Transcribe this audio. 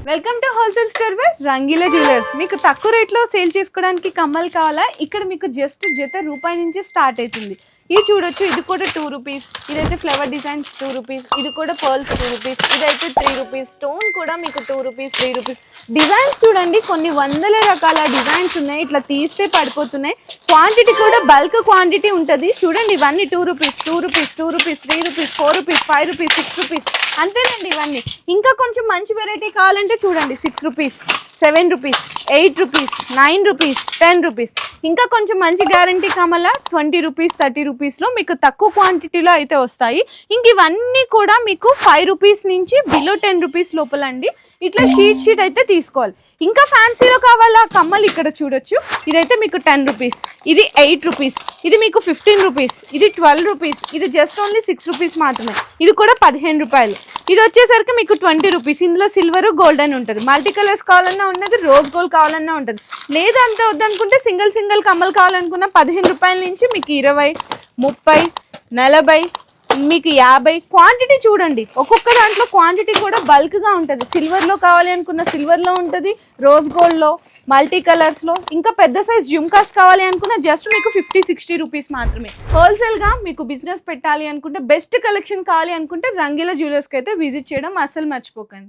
Welcome to wholesale store by Rangeela jewellers. మీకు తక్కువ రేట్లో సేల్ చేసుకోవడానికి కమ్మలు కావాలా? ఇక్కడ మీకు జస్ట్ జత రూపాయి నుంచి స్టార్ట్ అవుతుంది. ఇది చూడొచ్చు, ఇది కూడా 2 రూపీస్, ఇదైతే ఫ్లవర్ డిజైన్స్ 2 రూపీస్, ఇది కూడా పర్ల్స్ 2 రూపీస్, ఇదైతే 3 రూపీస్, స్టోన్ కూడా మీకు 2 రూపీస్ 3 రూపీస్. డిజైన్స్ చూడండి, కొన్ని వందల రకాల డిజైన్స్ ఉన్నాయి. ఇట్లా తీస్తే పడిపోతున్నాయి. క్వాంటిటీ కూడా బల్క్ క్వాంటిటీ ఉంటుంది. చూడండి, ఇవన్నీ 2 rupees 2 rupees 2 rupees 3 rupees 4 rupees 5 rupees 6 rupees అంతేనండి. ఇవన్నీ ఇంకా కొంచెం మంచి వెరైటీ కావాలంటే చూడండి, 6 rupees 7 rupees 8 rupees 9 rupees 10 rupees. ఇంకా కొంచెం మంచి గ్యారంటీ కావాలా 20 రూపీస్ 30 రూపీస్లో మీకు తక్కువ క్వాంటిటీలో అయితే వస్తాయి. ఇంక ఇవన్నీ కూడా మీకు 5 రూపీస్ నుంచి బిలో 10 రూపీస్ లోపల అండి. ఇట్లా షీట్ అయితే తీసుకోవాలి. ఇంకా ఫ్యాన్సీలో కావాలా కమ్మలు ఇక్కడ చూడొచ్చు. ఇదైతే మీకు 10 రూపీస్, ఇది 8 రూపీస్, ఇది మీకు 15 రూపీస్, ఇది 12 రూపీస్, ఇది జస్ట్ ఓన్లీ 6 రూపీస్ మాత్రమే. ఇది కూడా 15 రూపాయలు. ఇది వచ్చేసరికి మీకు 20 రూపీస్. ఇందులో సిల్వర్ గోల్డ్ అని ఉంటుంది. మల్టీ కలర్స్ కావాలన్నా ఉన్నది, రోజ్ గోల్డ్ కావాలన్నా ఉంటుంది. లేదంటే వద్దనుకుంటే సింగిల్ కమ్మలు కావాలనుకున్న 15 రూపాయల నుంచి మీకు 20 30 40 మీకు 50. క్వాంటిటీ చూడండి, ఒక్కొక్క దాంట్లో క్వాంటిటీ కూడా బల్క్గా ఉంటుంది. సిల్వర్లో కావాలి అనుకున్న సిల్వర్లో ఉంటుంది, రోజ్ గోల్డ్లో, మల్టీ కలర్స్లో, ఇంకా పెద్ద సైజ్ జుమ్కాస్ కావాలి అనుకున్న జస్ట్ మీకు 50-60 రూపీస్ మాత్రమే. హోల్సేల్గా మీకు బిజినెస్ పెట్టాలి అనుకుంటే, బెస్ట్ కలెక్షన్ కావాలి అనుకుంటే రంగీలా జ్యువెలర్స్కి అయితే విజిట్ చేయడం అస్సలు మర్చిపోకండి.